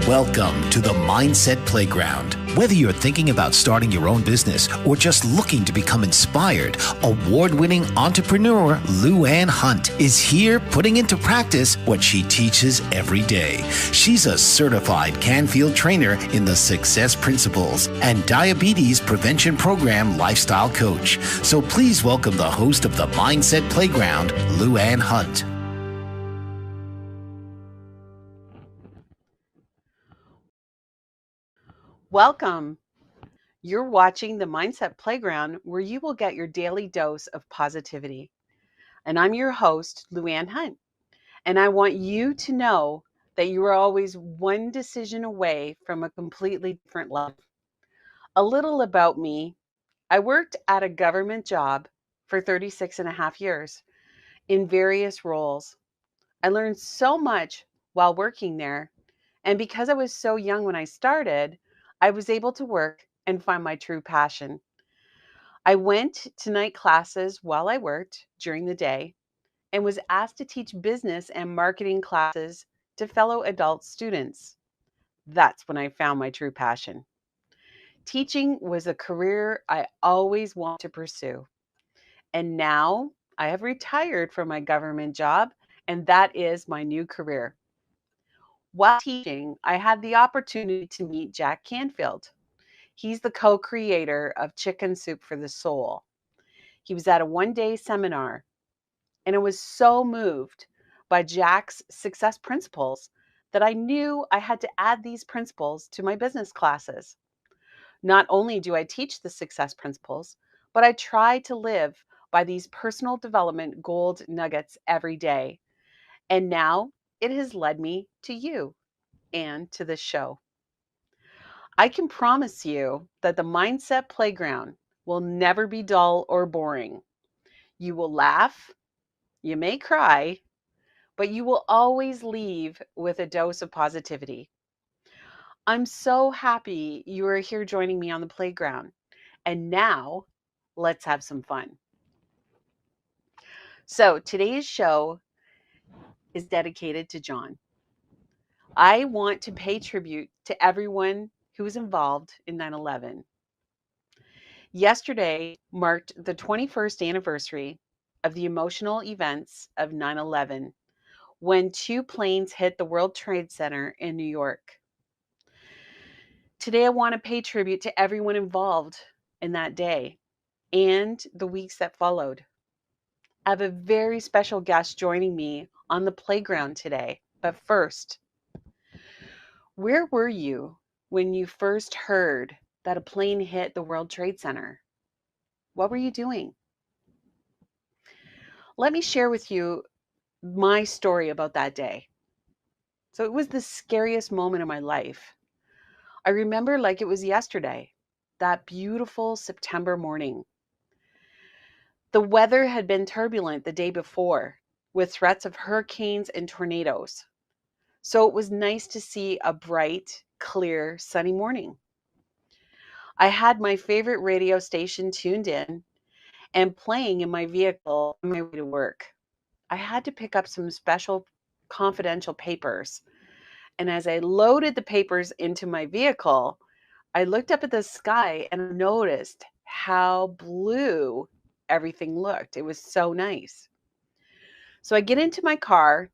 Welcome to the Mindset Playground. Whether you're thinking about starting your own business or just looking to become inspired, award-winning entrepreneur Lou Ann Hunt is here putting into practice what she teaches every day. She's a certified Canfield trainer in the Success Principles and Diabetes Prevention Program lifestyle coach. So please welcome the host of the Mindset Playground, Lou Ann Hunt. Welcome. You're watching the Mindset Playground, where you will get your daily dose of positivity. And I'm your host, Lou Ann Hunt. And I want you to know that you are always one decision away from a completely different life. A little about me. I worked at a government job for 36 and a half years in various roles. I learned so much while working there. And because I was so young when I started, I was able to work and find my true passion. I went to night classes while I worked during the day and was asked to teach business and marketing classes to fellow adult students. That's when I found my true passion. Teaching was a career I always wanted to pursue. And now I have retired from my government job, and that is my new career. While teaching, I had the opportunity to meet Jack Canfield. He's the co-creator of Chicken Soup for the Soul. He was at a one-day seminar, and I was so moved by Jack's success principles that I knew I had to add these principles to my business classes. Not only do I teach the success principles, but I try to live by these personal development gold nuggets every day. And now it has led me to you and to this show. I can promise you that the Mindset Playground will never be dull or boring. You will laugh, you may cry, but you will always leave with a dose of positivity. I'm so happy you are here joining me on the playground. And now, let's have some fun. So, today's show is dedicated to John. I want to pay tribute to everyone who was involved in 9/11. Yesterday marked the 21st anniversary of the emotional events of 9/11, when two planes hit the World Trade Center in New York. Today, I want to pay tribute to everyone involved in that day and the weeks that followed. I have a very special guest joining me on the playground today. But first, where were you when you first heard that a plane hit the World Trade Center? What were you doing? Let me share with you my story about that day. So it was the scariest moment of my life. I remember like it was yesterday, that beautiful September morning. The weather had been turbulent the day before, with threats of hurricanes and tornadoes. So it was nice to see a bright, clear, sunny morning. I had my favorite radio station tuned in and playing in my vehicle on my way to work. I had to pick up some special confidential papers. And as I loaded the papers into my vehicle, I looked up at the sky and noticed how blue everything looked. It was so nice. So I get into my car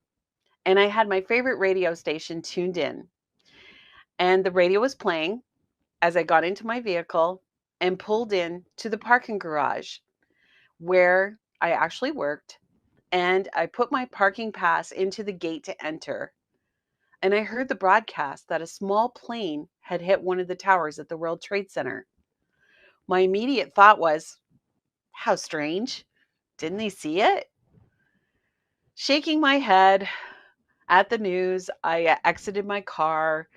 and I had my favorite radio station tuned in. And the radio was playing as I got into my vehicle and pulled in to the parking garage where I actually worked. And I put my parking pass into the gate to enter. And I heard the broadcast that a small plane had hit one of the towers at the World Trade Center. My immediate thought was, how strange. Didn't they see it? Shaking my head at the news, I exited my car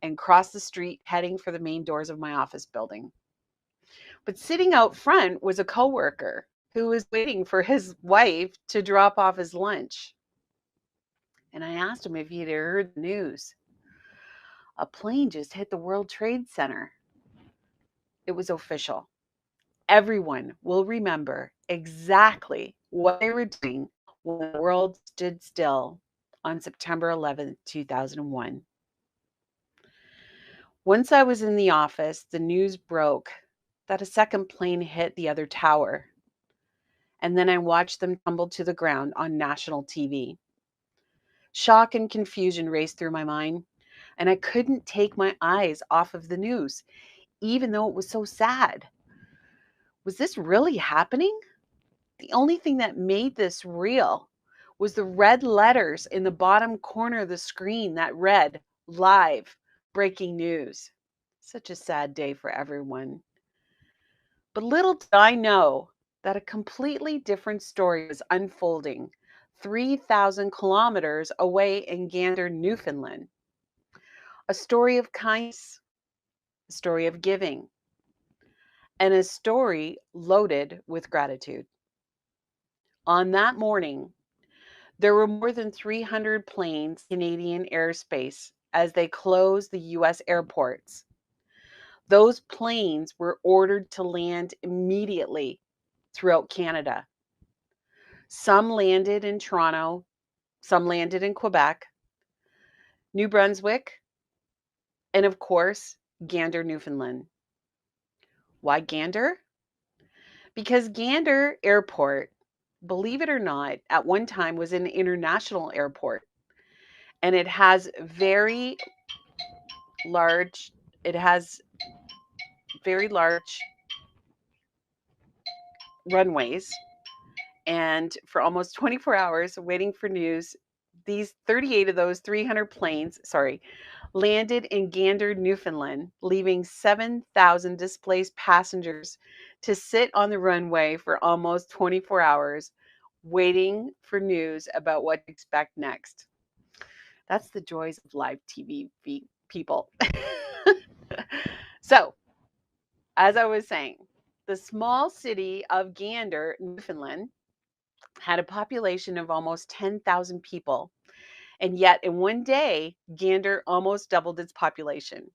and crossed the street heading for the main doors of my office building. But sitting out front was a coworker who was waiting for his wife to drop off his lunch. And I asked him if he had heard the news. A plane just hit the World Trade Center. It was official. Everyone will remember exactly what they were doing when the world stood still on September 11th, 2001. Once I was in the office, the news broke that a second plane hit the other tower. And then I watched them tumble to the ground on national TV. Shock and confusion raced through my mind, and I couldn't take my eyes off of the news, even though it was so sad. Was this really happening? The only thing that made this real was the red letters in the bottom corner of the screen that read, "Live breaking news." Such a sad day for everyone. But little did I know that a completely different story was unfolding 3,000 kilometers away in Gander, Newfoundland. A story of kindness, a story of giving, and a story loaded with gratitude. On that morning, there were more than 300 planes in Canadian airspace as they closed the US airports. Those planes were ordered to land immediately throughout Canada. Some landed in Toronto, some landed in Quebec, New Brunswick, and of course, Gander, Newfoundland. Why Gander? Because Gander Airport, believe it or not, at one time was an international airport, and it has very large runways, and for almost 24 hours waiting for news, these 38 of those 300 planes, landed in Gander, Newfoundland, leaving 7,000 displaced passengers to sit on the runway for almost 24 hours, waiting for news about what to expect next. That's the joys of live TV, people. So, as I was saying, the small city of Gander, Newfoundland, had a population of almost 10,000 people. And yet, in one day, Gander almost doubled its population.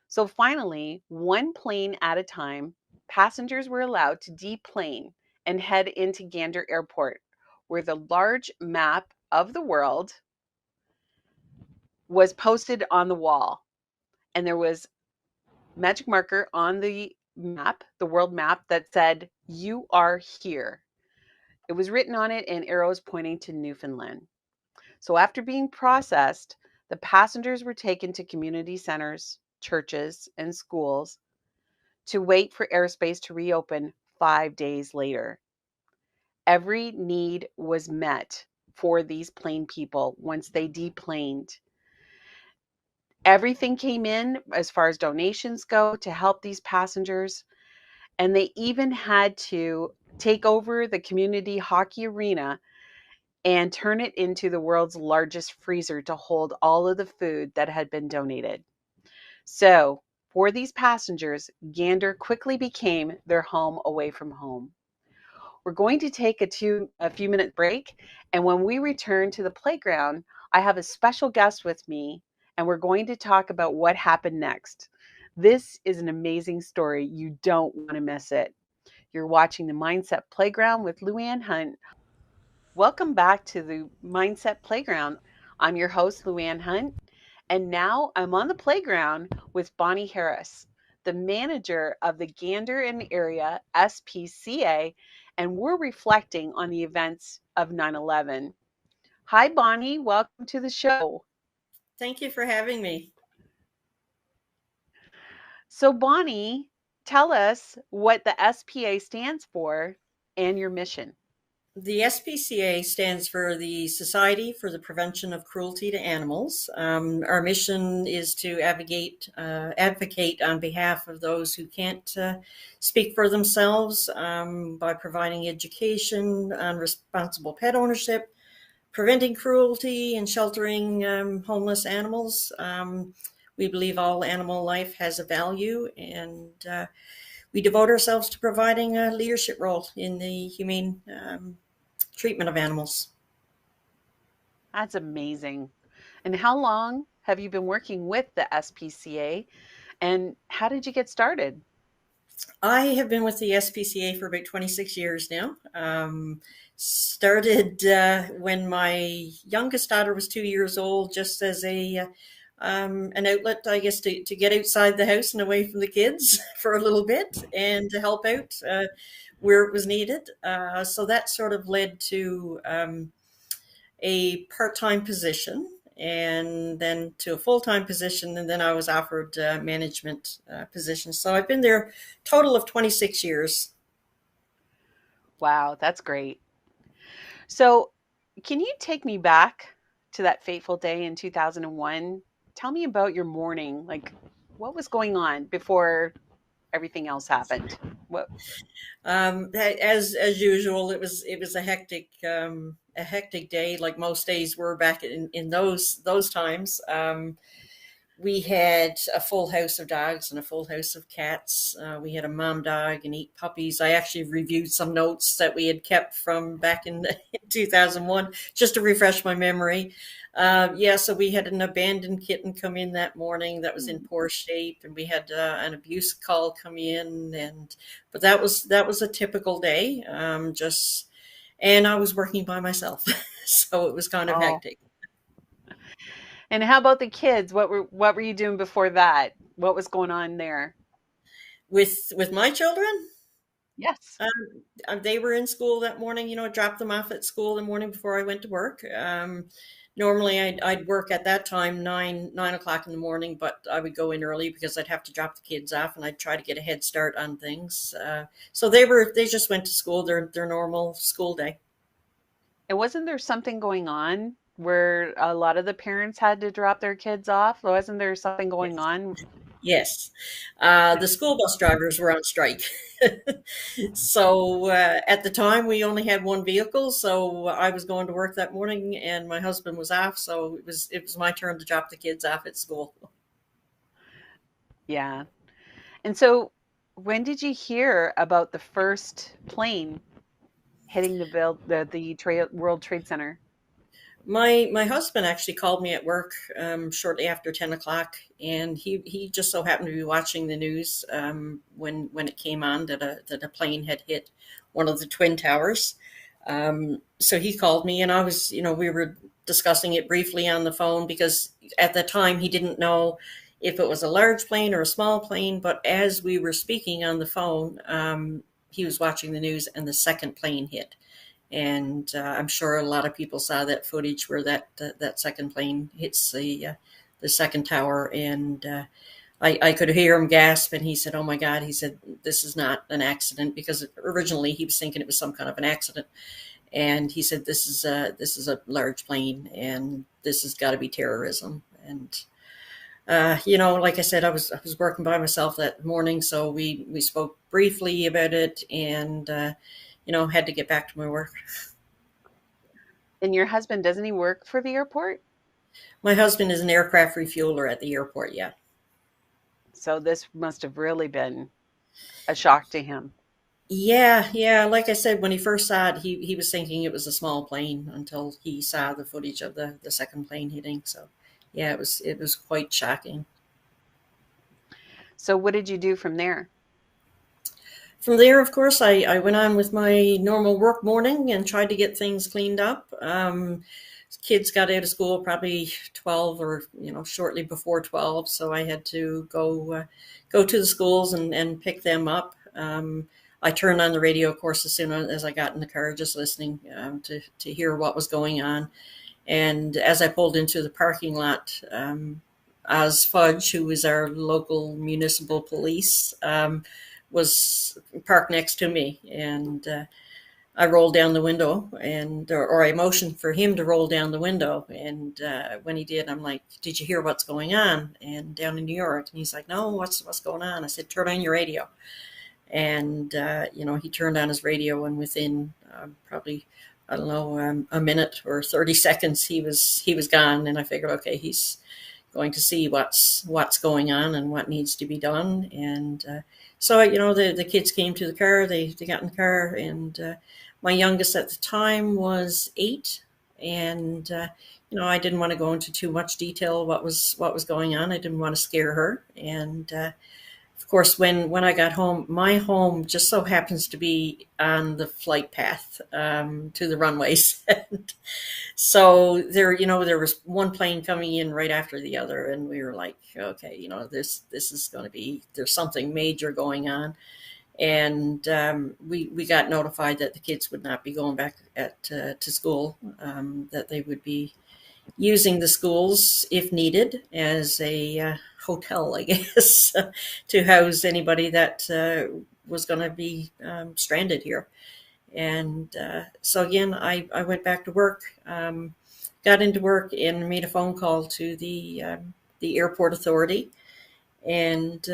So finally, one plane at a time, passengers were allowed to deplane and head into Gander Airport, where the large map of the world was posted on the wall. And there was magic marker on the map, the world map, that said, "You are here." It was written on it and arrows pointing to Newfoundland. So after being processed, the passengers were taken to community centers, churches, and schools to wait for airspace to reopen 5 days later. Every need was met for these plane people once they deplaned. Everything came in as far as donations go to help these passengers, and they even had to take over the community hockey arena and turn it into the world's largest freezer to hold all of the food that had been donated. So, for these passengers, Gander quickly became their home away from home. We're going to take a few minute break, and when we return to the playground, I have a special guest with me, and we're going to talk about what happened next. This is an amazing story. You don't want to miss it. You're watching the Mindset Playground with Luann Hunt. Welcome back to the Mindset Playground. I'm your host, Luann Hunt, and now I'm on the playground with Bonnie Harris, the manager of the Gander and Area SPCA, and we're reflecting on the events of 9/11. Hi, Bonnie. Welcome to the show. Thank you for having me. So, Bonnie, tell us what the SPA stands for and your mission. The SPCA stands for the Society for the Prevention of Cruelty to Animals. Our mission is to advocate on behalf of those who can't speak for themselves by providing education on responsible pet ownership, preventing cruelty, and sheltering homeless animals. We believe all animal life has a value, and we devote ourselves to providing a leadership role in the humane treatment of animals. That's amazing. And how long have you been working with the SPCA, and how did you get started? I have been with the SPCA for about 26 years now. Started when my youngest daughter was 2 years old, just as a an outlet, I guess, to get outside the house and away from the kids for a little bit and to help out where it was needed. So that sort of led to a part-time position and then to a full-time position. And then I was offered management position. So I've been there total of 26 years. Wow, that's great. So, can you take me back to that fateful day in 2001? Tell me about your morning. Like, what was going on before everything else happened? What? As usual, it was a hectic day, like most days were back in those times. We had a full house of dogs and a full house of cats. We had a mom dog and 8 puppies. I actually reviewed some notes that we had kept from back in 2001 just to refresh my memory. Yeah, so we had an abandoned kitten come in that morning that was in poor shape, and we had an abuse call come in, but that was a typical day. And I was working by myself, so it was kind of Oh, hectic. and how about the kids? What were you doing before that? What was going on there? With my children, Yes. they were in school that morning. Dropped them off at school the morning before I went to work. Normally, I'd work at that time 9 o'clock in the morning, but I would go in early because I'd have to drop the kids off, and I'd try to get a head start on things. So they just went to school their normal school day. And wasn't there something going on where a lot of the parents had to drop their kids off? Wasn't there something going Yes. on? Yes. The school bus drivers were on strike. So at the time, we only had one vehicle. So I was going to work that morning, and my husband was off. So it was my turn to drop the kids off at school. Yeah. And so when did you hear about the first plane hitting the World Trade Center? My husband actually called me at work shortly after 10 o'clock, and he just so happened to be watching the news when it came on that a plane had hit one of the twin towers. So he called me, and we were discussing it briefly on the phone because at the time he didn't know if it was a large plane or a small plane. But as we were speaking on the phone, he was watching the news, and the second plane hit. And I'm sure a lot of people saw that footage where that second plane hits the second tower, and I could hear him gasp. And he said, "Oh my God!" He said, "This is not an accident," because originally he was thinking it was some kind of an accident. And he said, this is a large plane, and this has got to be terrorism." And like I said, I was working by myself that morning, so we spoke briefly about it, and had to get back to my work. And your husband, doesn't he work for the airport? My husband is an aircraft refueler at the airport. Yeah. So this must have really been a shock to him. Yeah, yeah. Like I said, when he first saw it, he was thinking it was a small plane until he saw the footage of the second plane hitting. So, yeah, it was quite shocking. So what did you do from there? From there, of course, I went on with my normal work morning and tried to get things cleaned up. Kids got out of school probably 12 or shortly before 12, so I had to go to the schools and pick them up. I turned on the radio, of course, as soon as I got in the car, just listening to hear what was going on. And as I pulled into the parking lot, Oz Fudge, who is our local municipal police, was parked next to me, and I rolled down the window, or I motioned for him to roll down the window. And when he did, I'm like, "Did you hear what's going on?" And down in New York, and he's like, "No, what's going on?" I said, "Turn on your radio." And he turned on his radio, and within probably, I don't know, a minute or 30 seconds, he was gone. And I figured, okay, he's going to see what's going on and what needs to be done. And so the kids came to the car. They got in the car, and my youngest at the time was 8, and I didn't want to go into too much detail what was going on. I didn't want to scare her, and of course, when I got home, my home just so happens to be on the flight path to the runways. And so there was one plane coming in right after the other, and we were like, okay, this is going to be, there's something major going on. And we got notified that the kids would not be going back to school, that they would be using the schools if needed as a hotel, I guess, to house anybody that was going to be stranded here. And so again, I went back to work, got into work, and made a phone call to the airport authority and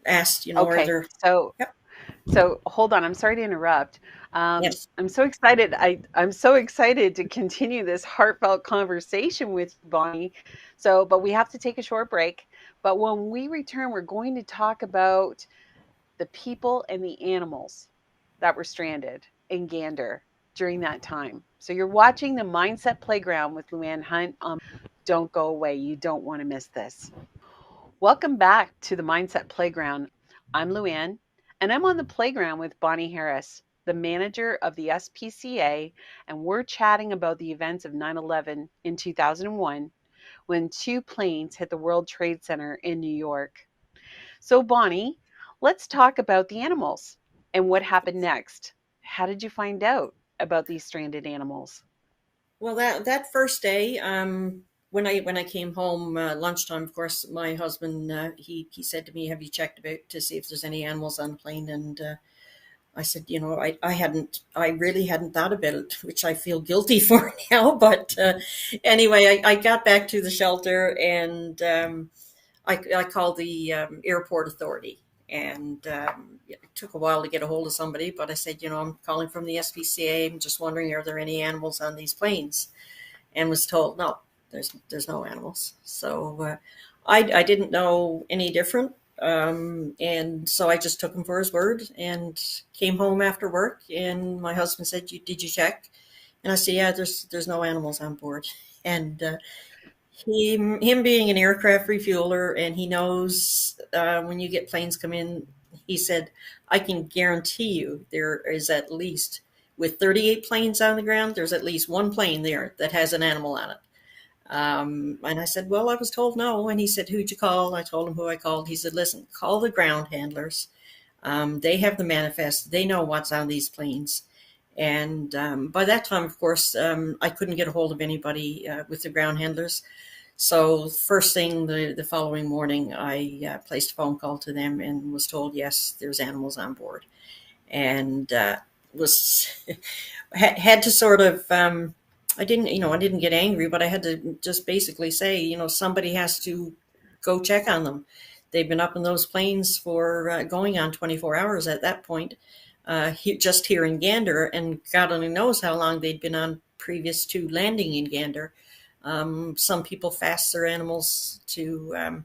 asked, are Okay, there? so Yep. so hold on. I'm sorry to interrupt. Yes. I'm so excited. I'm so excited to continue this heartfelt conversation with you, Bonnie. So, but we have to take a short break. But when we return, we're going to talk about the people and the animals that were stranded in Gander during that time. So you're watching the Mindset Playground with Luann Hunt. Don't go away. You don't want to miss this. Welcome back to the Mindset Playground. I'm Luann, and I'm on the playground with Bonnie Harris, the manager of the SPCA, and we're chatting about the events of 9/11 in 2001 when two planes hit the World Trade Center in New York. So, Bonnie, let's talk about the animals and what happened next. How did you find out about these stranded animals? Well, that first day, when I came home lunchtime, of course, my husband he said to me, "Have you checked about to see if there's any animals on the plane?" And I said, I really hadn't thought about it, which I feel guilty for now. But anyway, I got back to the shelter, and I called the airport authority. And it took a while to get a hold of somebody, but I said, I'm calling from the SPCA. I'm just wondering, are there any animals on these planes? And was told, no, there's no animals. So I didn't know any different. And so I just took him for his word and came home after work. And my husband said, did you check? And I said, yeah, there's no animals on board. And him being an aircraft refueler, and he knows when you get planes come in, he said, I can guarantee you there is at least, with 38 planes on the ground, there's at least one plane there that has an animal on it. And I said, well, I was told no. And he said, who'd you call? I told him who I called. He said, listen, call the ground handlers. They have the manifest. They know what's on these planes. And by that time, of course, I couldn't get a hold of anybody with the ground handlers. So first thing the following morning, I placed a phone call to them and was told, yes, there's animals on board. And was had to sort of I didn't get angry, but I had to just basically say, somebody has to go check on them. They've been up in those planes for going on 24 hours at that point, just here in Gander, and God only knows how long they'd been on previous to landing in Gander. Some people fast their animals to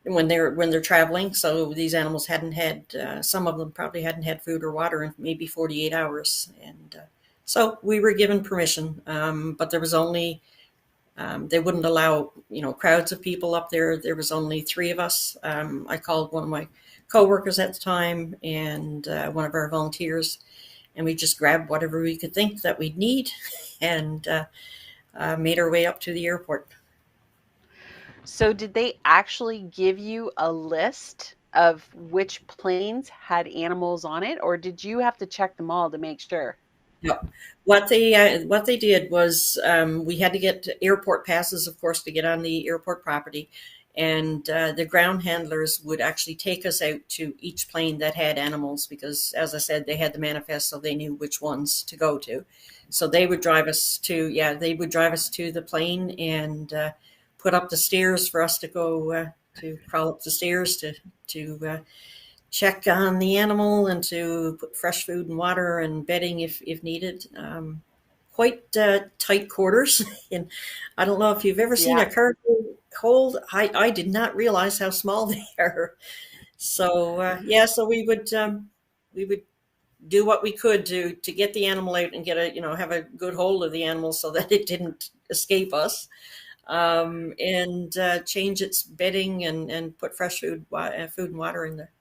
when they're traveling, so these animals hadn't had some of them probably hadn't had food or water in maybe 48 hours, and so we were given permission, but there was only they wouldn't allow crowds of people up there. There was only 3 of us. I called one of my coworkers at the time and one of our volunteers, and we just grabbed whatever we could think that we'd need and made our way up to the airport. So, did they actually give you a list of which planes had animals on it, or did you have to check them all to make sure? No. What they did was we had to get airport passes, of course, to get on the airport property, and the ground handlers would actually take us out to each plane that had animals because, as I said, they had the manifest, so they knew which ones to go to. So they would drive us to the plane and put up the stairs for us to go to crawl up the stairs to check on the animal and to put fresh food and water and bedding if needed. Quite tight quarters. And I don't know if you've ever seen a Yeah. cargo hold. I did not realize how small they are. So so we would do what we could to get the animal out and get have a good hold of the animal so that it didn't escape us, and change its bedding and put fresh food and water in there.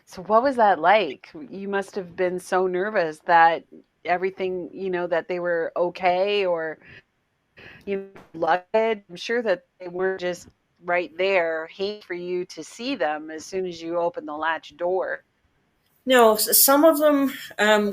So what was that like? You must have been so nervous that everything, that they were okay, or luggage. I'm sure that they weren't just right there, hate for you to see them as soon as you open the latch door. No, some of them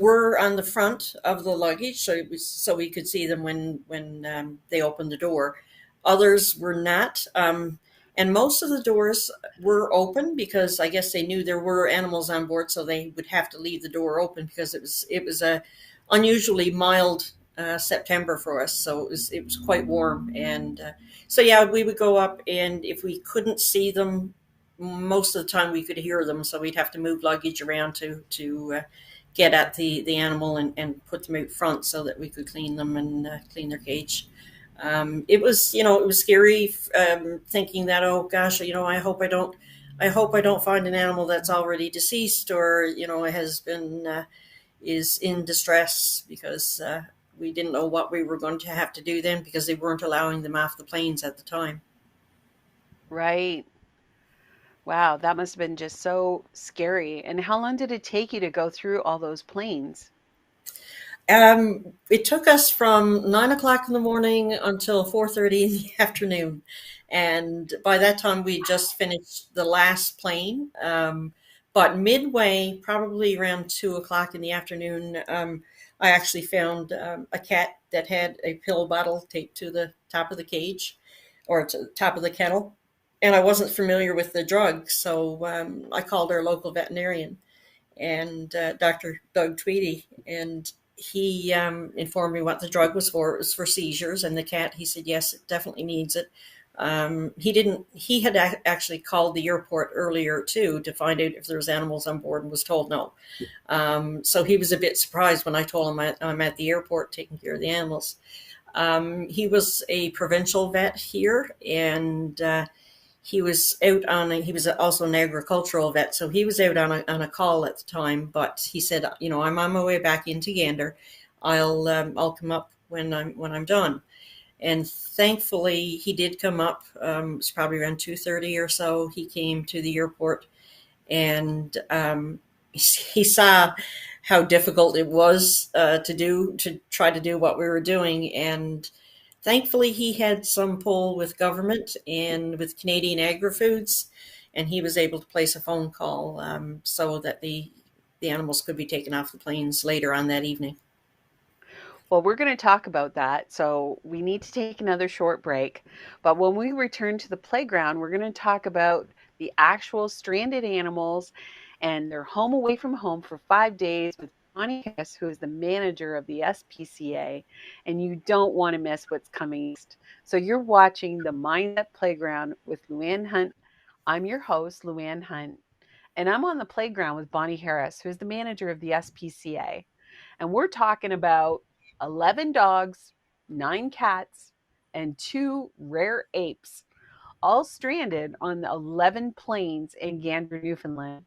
were on the front of the luggage, so so we could see them when they opened the door. Others were not, and most of the doors were open because I guess they knew there were animals on board, so they would have to leave the door open because it was a unusually mild September for us, so it was quite warm, and so yeah, we would go up, and if we couldn't see them most of the time we could hear them, so we'd have to move luggage around to get at the animal and put them out front so that we could clean them and clean their cage. It was scary, thinking that, oh gosh, I hope I don't find an animal that's already deceased, or has been is in distress, because we didn't know what we were going to have to do then, because they weren't allowing them off the planes at the time. Right. Wow, that must have been just so scary. And how long did it take you to go through all those planes? It took us from 9 o'clock in the morning until 4:30 in the afternoon, and by that time we just finished the last plane. But midway, probably around 2 o'clock in the afternoon, I actually found a cat that had a pill bottle taped to the top of the cage, or to the top of the kennel, and I wasn't familiar with the drug, so I called our local veterinarian, and Dr. Doug Tweedy, and he informed me what the drug was for. It was for seizures, and the cat, he said, yes, it definitely needs it. He didn't. He had actually called the airport earlier too to find out if there was animals on board, and was told no. So he was a bit surprised when I told him I'm at the airport taking care of the animals. He was a provincial vet here, and he was also an agricultural vet, so he was out on a call at the time. But he said, I'm on my way back into Gander. I'll come up when I'm done. And thankfully, he did come up. It was probably around 2:30 or so. He came to the airport, and he saw how difficult it was to try to do what we were doing. And thankfully, he had some pull with government and with Canadian Agri-Foods, and he was able to place a phone call, so that the animals could be taken off the planes later on that evening. Well, we're going to talk about that. So we need to take another short break. But when we return to the playground, we're going to talk about the actual stranded animals and their home away from home for 5 days with Bonnie Hess, who is the manager of the SPCA. And you don't want to miss what's coming next. So you're watching the Mindset Playground with Luann Hunt. I'm your host, Luann Hunt. And I'm on the playground with Bonnie Harris, who is the manager of the SPCA. And we're talking about 11 dogs, 9 cats, and 2 rare apes, all stranded on the 11 planes in Gander, Newfoundland.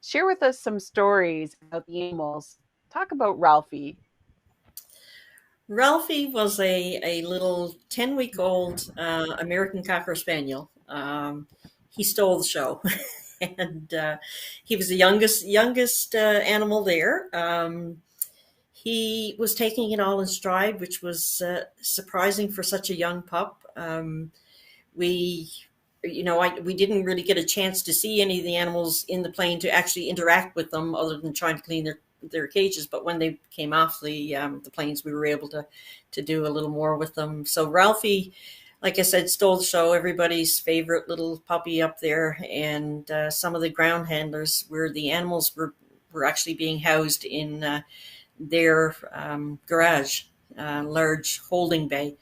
Share with us some stories about the animals. Talk about Ralphie. Ralphie was a little 10-week-old American Cocker Spaniel. He stole the show. And he was the youngest animal there. He was taking it all in stride, which was surprising for such a young pup. We, we didn't really get a chance to see any of the animals in the plane to actually interact with them, other than trying to clean their cages. But when they came off the planes, we were able to do a little more with them. So Ralphie, like I said, stole the show. Everybody's favorite little puppy up there, and some of the ground handlers, where the animals were actually being housed in their garage, large holding bay.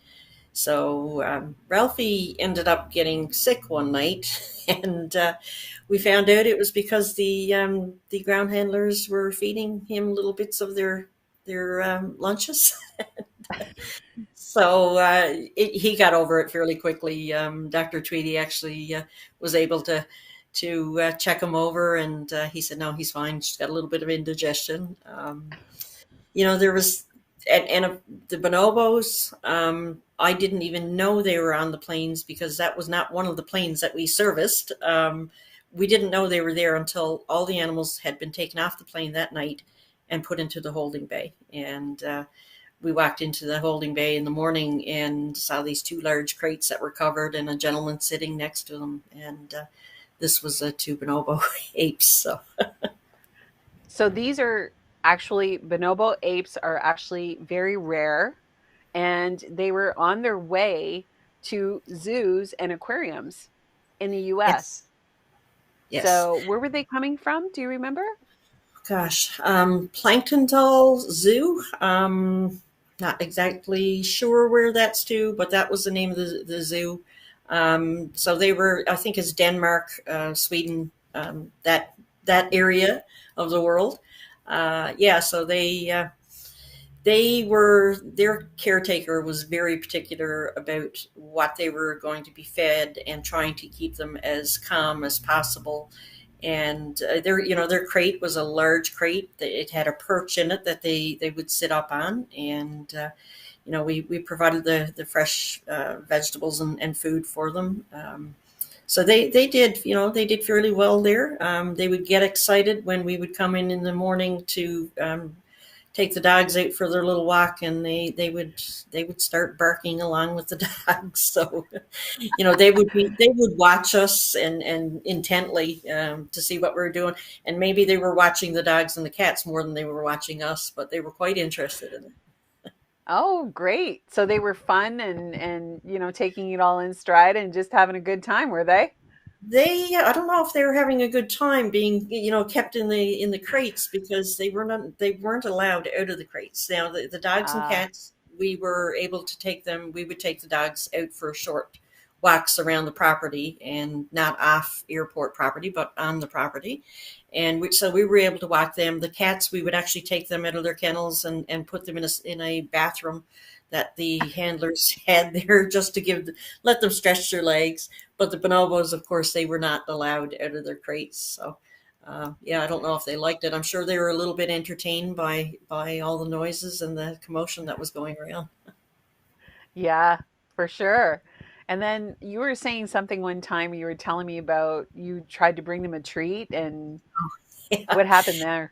So Ralphie ended up getting sick one night, and we found out it was because the ground handlers were feeding him little bits of their lunches. So he got over it fairly quickly. Dr. Tweedy actually was able to check him over, and he said, no, he's fine. She's got a little bit of indigestion. There was, and the bonobos, I didn't even know they were on the planes, because that was not one of the planes that we serviced. we didn't know they were there until all the animals had been taken off the plane that night and put into the holding bay. And we walked into the holding bay in the morning and saw these two large crates that were covered and a gentleman sitting next to them. And this was two bonobo apes. So these are actually bonobo apes are actually very rare, and they were on their way to zoos and aquariums in the Yes, US. yes. So where were they coming from? Do you remember? Gosh, Planktontal Zoo. Not exactly sure where that's to, but that was the name of the zoo. So they were, I think, it's Denmark, Sweden, that area of the world. Yeah, so they were, their caretaker was very particular about what they were going to be fed and trying to keep them as calm as possible. And their crate was a large crate. It had a perch in it that they would sit up on. And we provided the fresh vegetables and food for them. So they did, they did fairly well there. They would get excited when we would come in the morning to take the dogs out for their little walk, and they would start barking along with the dogs. So they would watch us and intently to see what we were doing, and maybe they were watching the dogs and the cats more than they were watching us, but they were quite interested in it. Oh, great. So they were fun and taking it all in stride and just having a good time, were they? I don't know if they were having a good time being, kept in the crates, because they weren't allowed out of the crates. Now the dogs and Ah, cats, we were able to take them. We would take the dogs out for short walks around the property, and not off airport property, but on the property. And so we were able to walk them. The cats, we would actually take them out of their kennels and put them in a bathroom that the handlers had there, just to let them stretch their legs. But the bonobos, of course, they were not allowed out of their crates. So, yeah, I don't know if they liked it. I'm sure they were a little bit entertained by all the noises and the commotion that was going around. yeah, for sure. And then you were saying something one time, you were telling me about you tried to bring them a treat, and Yeah. what happened there?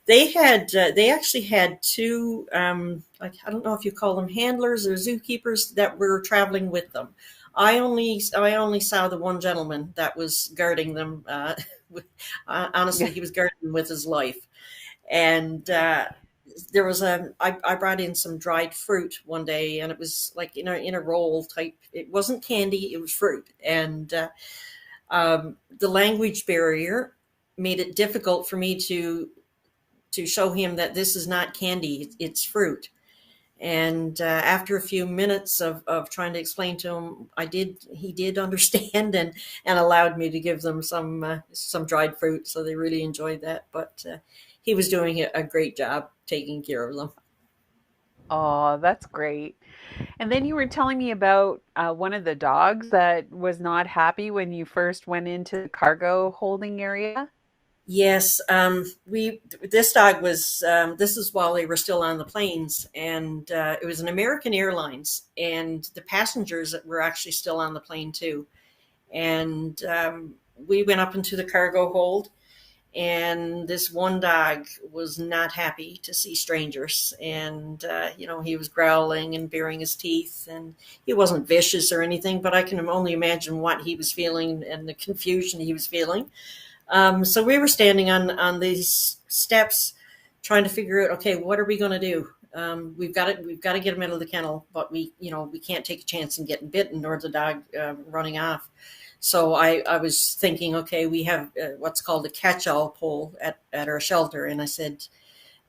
They actually had two, like, I don't know if you call them handlers or zookeepers, that were traveling with them. I only saw the one gentleman that was guarding them. Honestly, Yeah. he was guarding them with his life. And there was I brought in some dried fruit one day, and it was like in a roll type. It wasn't candy; it was fruit. And the language barrier made it difficult for me to show him that this is not candy; it's fruit. And after a few minutes of trying to explain to him, he did understand, and allowed me to give them some dried fruit. So they really enjoyed that. But he was doing a great job taking care of them. Oh, that's great. And then you were telling me about one of the dogs that was not happy when you first went into the cargo holding area. Yes, we this dog was this is while they were still on the planes, and it was an American Airlines, and the passengers were actually still on the plane too. And we went up into the cargo hold, and this one dog was not happy to see strangers. And he was growling and baring his teeth, and he wasn't vicious or anything, but I can only imagine what he was feeling and the confusion he was feeling. So we were standing on these steps, trying to figure out, okay, what are we going to do? We've got to get him out of the kennel, but we can't take a chance in getting bitten or the dog running off. So I was thinking, okay, we have what's called a catch-all pole at our shelter, and I said,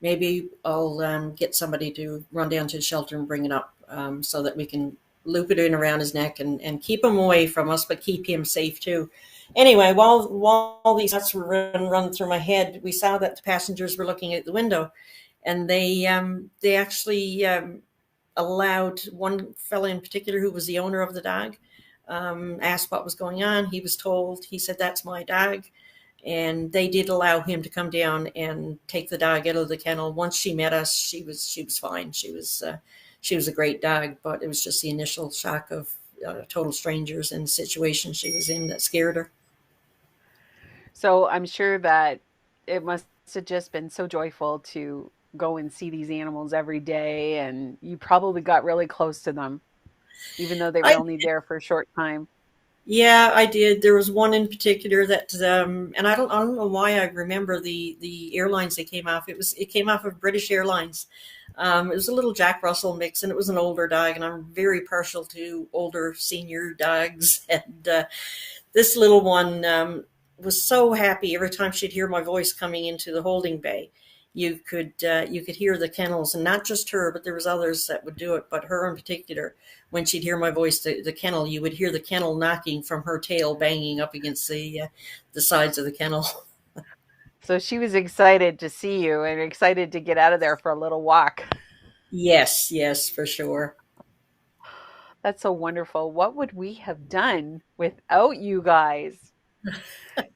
maybe I'll get somebody to run down to the shelter and bring it up, so that we can loop it in around his neck and keep him away from us, but keep him safe too. Anyway, while these thoughts were run through my head, we saw that the passengers were looking out the window, and they actually allowed one fellow in particular, who was the owner of the dog, asked what was going on. He was told. He said, "That's my dog." And they did allow him to come down and take the dog out of the kennel. Once she met us, she was fine. She was a great dog, but it was just the initial shock of total strangers and the situation she was in that scared her. So I'm sure that it must have just been so joyful to go and see these animals every day, and you probably got really close to them, even though they I were only there for a short time. Yeah, I did. There was one in particular that, and I don't know why I remember the airlines they came off. It came off of British Airlines. It was a little Jack Russell mix, and it was an older dog, and I'm very partial to older senior dogs. And this little one was so happy every time she'd hear my voice coming into the holding bay. You could hear the kennels, and not just her, but there was others that would do it, but her in particular. When she'd hear my voice, the kennel, you would hear the kennel knocking from her tail, banging up against the sides of the kennel. So she was excited to see you and excited to get out of there for a little walk. Yes, yes, for sure. That's so wonderful. What would we have done without you guys?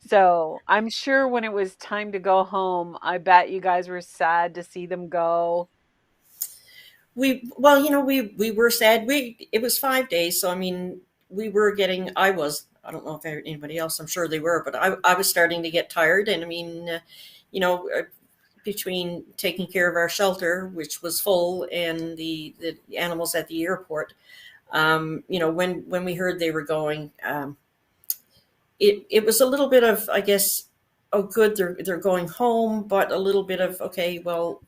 So I'm sure when it was time to go home, I bet you guys were sad to see them go. We were sad. We It was 5 days, so I mean, we were getting. I don't know if anybody else. I'm sure they were, but I was starting to get tired, and I mean, you know, between taking care of our shelter, which was full, and the animals at the airport. When we heard they were going, it was a little bit of, I guess, oh, good, they're going home, but a little bit of, okay, well,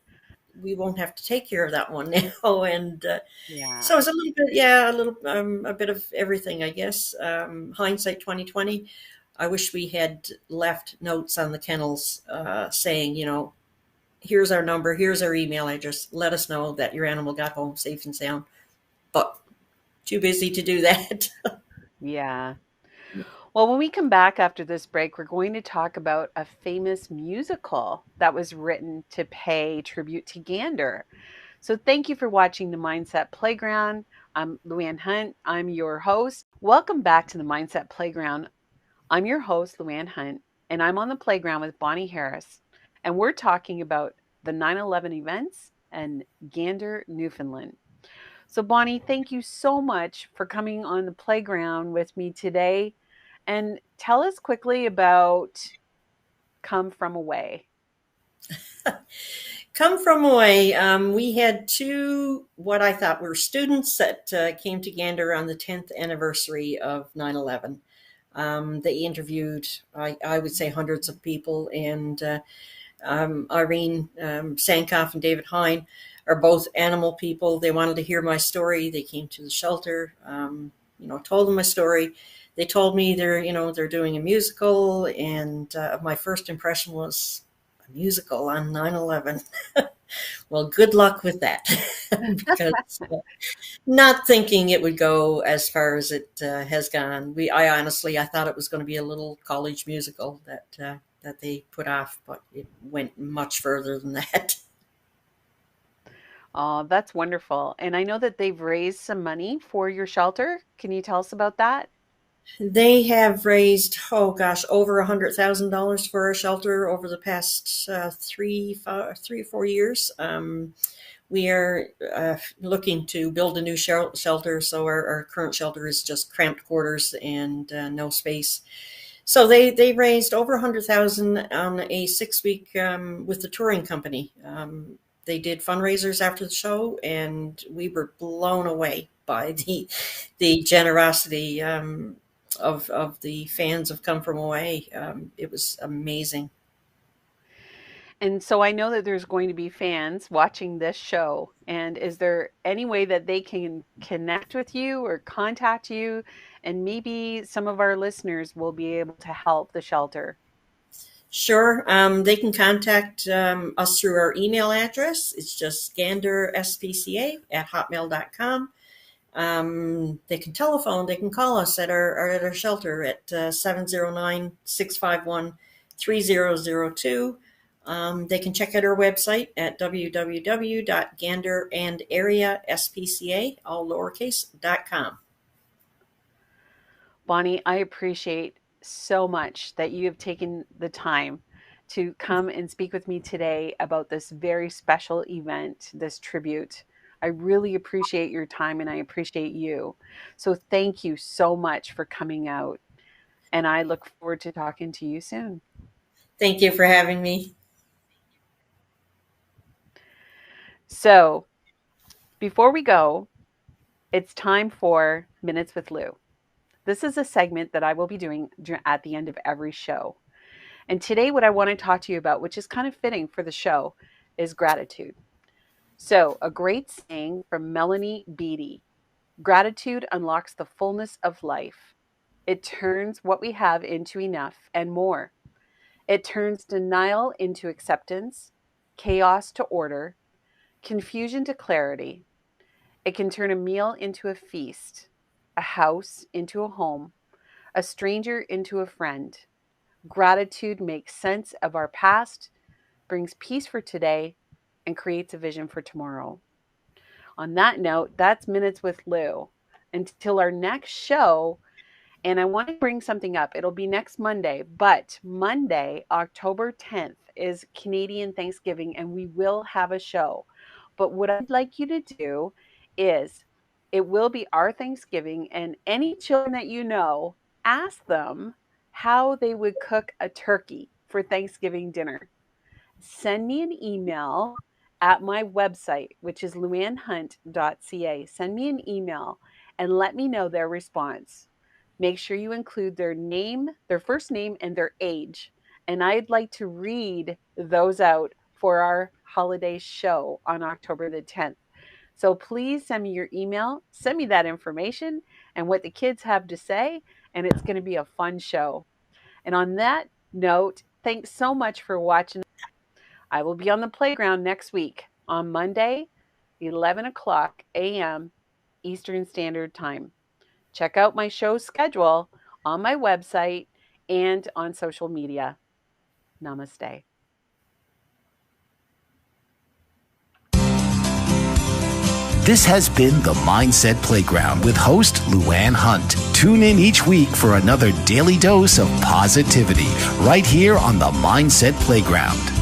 we won't have to take care of that one now. And so Yeah. it's a little bit, yeah, a bit of everything, I guess. Hindsight 2020. I wish we had left notes on the kennels saying, here's our number, here's our email address. Let us know that your animal got home safe and sound. But too busy to do that. Yeah. Well, when we come back after this break, we're going to talk about a famous musical that was written to pay tribute to Gander. So, thank you for watching the Mindset Playground. I'm Luann Hunt. I'm your host. Welcome back to the Mindset Playground. I'm your host, Luann Hunt, and I'm on the playground with Bonnie Harris. And we're talking about the 9/11 events and Gander, Newfoundland. So, Bonnie, thank you so much for coming on the playground with me today. And tell us quickly about Come From Away. Come from away. We had two, what I thought were students that came to Gander on the 10th anniversary of 9/11. They interviewed, I would say, hundreds of people, and Irene Sankoff and David Hine are both animal people. They wanted to hear my story. They came to the shelter, told them my story. They told me they're doing a musical, and my first impression was a musical on 9/11. Well, good luck with that, because not thinking it would go as far as it has gone. I thought it was going to be a little college musical that they put off, but it went much further than that. Oh, that's wonderful. And I know that they've raised some money for your shelter. Can you tell us about that? They have raised, oh gosh, over $100,000 for our shelter over the past 3 or 4 years. We are looking to build a new shelter, so our current shelter is just cramped quarters and no space. So they raised over 100,000 on a 6 week with the touring company. They did fundraisers after the show, and we were blown away by the generosity of the fans of Come From Away. It was amazing. And so I know that there's going to be fans watching this show. And is there any way that they can connect with you or contact you? And maybe some of our listeners will be able to help the shelter. Sure. They can contact us through our email address. It's just ganderspca@hotmail.com. They can telephone, they can call us at our shelter at 709-651-3002. They can check out our website at www.ganderandarea.spca, all lowercase.com. Bonnie, I appreciate so much that you have taken the time to come and speak with me today about this very special event, this tribute. I really appreciate your time and I appreciate you. So thank you so much for coming out. And I look forward to talking to you soon. Thank you for having me. So, before we go, it's time for Minutes with Lou. This is a segment that I will be doing at the end of every show. And today, what I want to talk to you about, which is kind of fitting for the show, is gratitude. So, a great saying from Melanie Beattie: gratitude unlocks the fullness of life. It turns what we have into enough and more. It turns denial into acceptance, chaos to order, confusion to clarity. It can turn a meal into a feast, a house into a home, a stranger into a friend. Gratitude makes sense of our past, brings peace for today, and creates a vision for tomorrow. On that note, that's Minutes with Lou. Until our next show, and I want to bring something up. It'll be next Monday, but Monday, October 10th, is Canadian Thanksgiving, and we will have a show. But what I'd like you to do is, it will be our Thanksgiving, and any children that you know, ask them how they would cook a turkey for Thanksgiving dinner. Send me an email at my website, which is luannhunt.ca. Send me an email and let me know their response. Make sure you include their name, their first name, and their age. And I'd like to read those out for our holiday show on October the 10th. So please send me your email, send me that information and what the kids have to say, and it's going to be a fun show. And on that note, thanks so much for watching. I will be on the playground next week on Monday, 11 o'clock a.m. Eastern Standard Time. Check out my show schedule on my website and on social media. Namaste. This has been the Mindset Playground with host Luann Hunt. Tune in each week for another daily dose of positivity right here on the Mindset Playground.